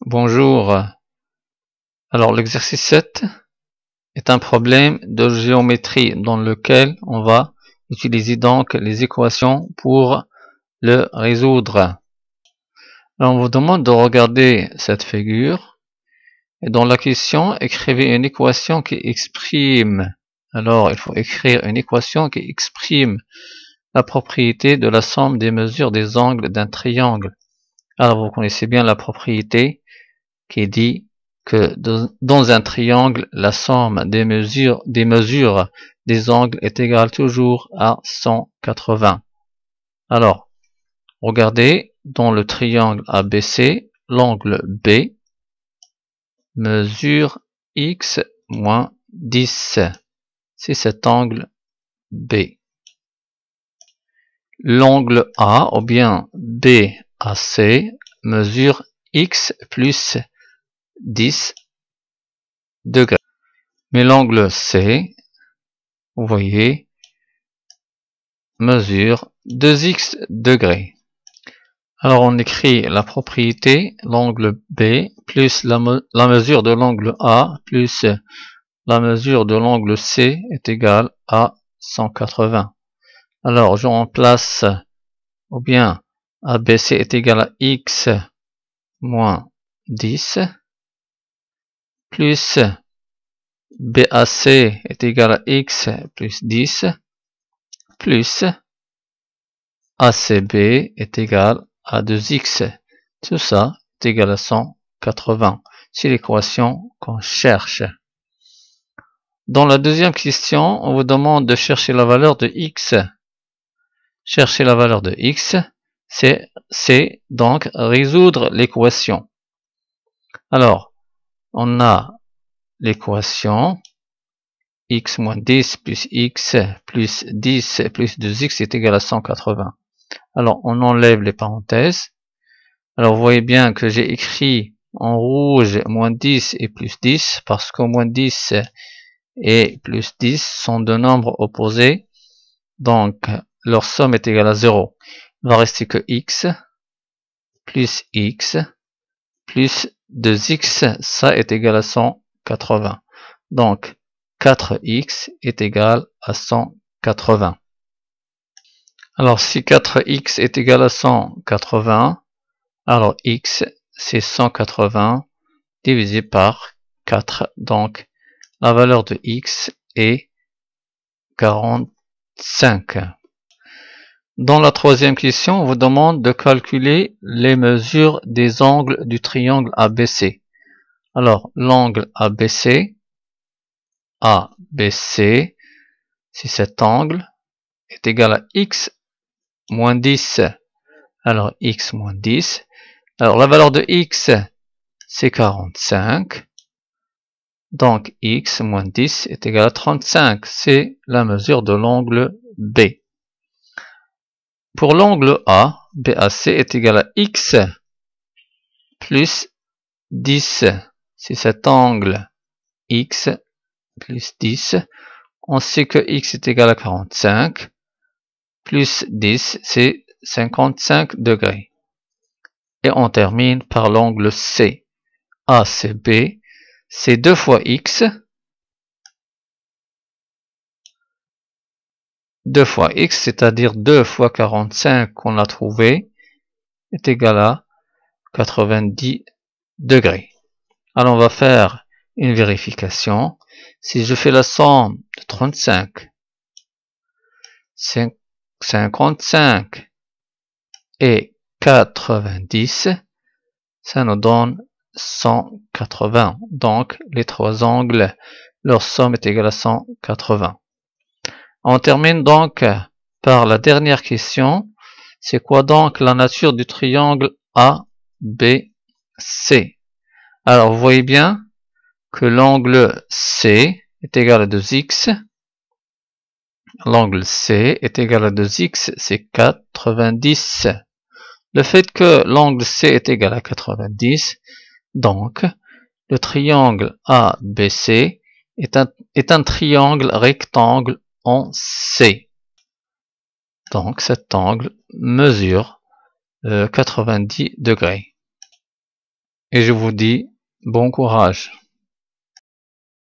Bonjour. Alors l'exercice 7 est un problème de géométrie dans lequel on va utiliser donc les équations pour le résoudre. Alors on vous demande de regarder cette figure et dans la question écrivez une équation qui exprime. Alors il faut écrire une équation qui exprime la propriété de la somme des mesures des angles d'un triangle. Alors vous connaissez bien la propriété qui dit que dans un triangle, la somme des mesures des angles est égale toujours à 180. Alors, regardez, dans le triangle ABC, l'angle B mesure x moins 10. C'est cet angle B. L'angle A, ou bien BAC, mesure x plus 10 degrés. Mais l'angle C, vous voyez, mesure 2x degrés. Alors on écrit la propriété, l'angle B plus la mesure de l'angle A plus la mesure de l'angle C est égale à 180. Alors je remplace, ou bien ABC est égal à x moins 10 plus BAC est égal à x plus 10 plus ACB est égal à 2x. Tout ça est égal à 180. C'est l'équation qu'on cherche. Dans la deuxième question, on vous demande de chercher la valeur de x. Chercher la valeur de x, c'est donc résoudre l'équation. Alors, on a l'équation x moins 10 plus x plus 10 plus 2x est égal à 180. Alors, on enlève les parenthèses. Alors, vous voyez bien que j'ai écrit en rouge moins 10 et plus 10 parce que moins 10 et plus 10 sont deux nombres opposés. Donc, leur somme est égale à 0. Il va rester que x plus 2x, ça est égal à 180. Donc, 4x est égal à 180. Alors, si 4x est égal à 180, alors x, c'est 180 divisé par 4. Donc, la valeur de x est 45. Dans la troisième question, on vous demande de calculer les mesures des angles du triangle ABC. Alors, l'angle ABC, c'est cet angle, est égal à x moins 10. Alors, x moins 10. Alors, la valeur de x, c'est 45. Donc, x moins 10 est égal à 35. C'est la mesure de l'angle B. Pour l'angle A, BAC est égal à x plus 10. C'est cet angle x plus 10. On sait que x est égal à 45. Plus 10, c'est 55 degrés. Et on termine par l'angle C. ACB, c'est 2 fois x. 2 fois x, c'est-à-dire 2 fois 45 qu'on a trouvé, est égal à 90 degrés. Alors on va faire une vérification. Si je fais la somme de 35, 55 et 90, ça nous donne 180. Donc les trois angles, leur somme est égale à 180. On termine donc par la dernière question. C'est quoi donc la nature du triangle ABC? Alors vous voyez bien que l'angle C est égal à 2x. L'angle C est égal à 2x, c'est 90. Le fait que l'angle C est égal à 90, donc le triangle ABC est un triangle rectangle en C. Donc cet angle mesure 90 degrés. et je vous dis bon courage.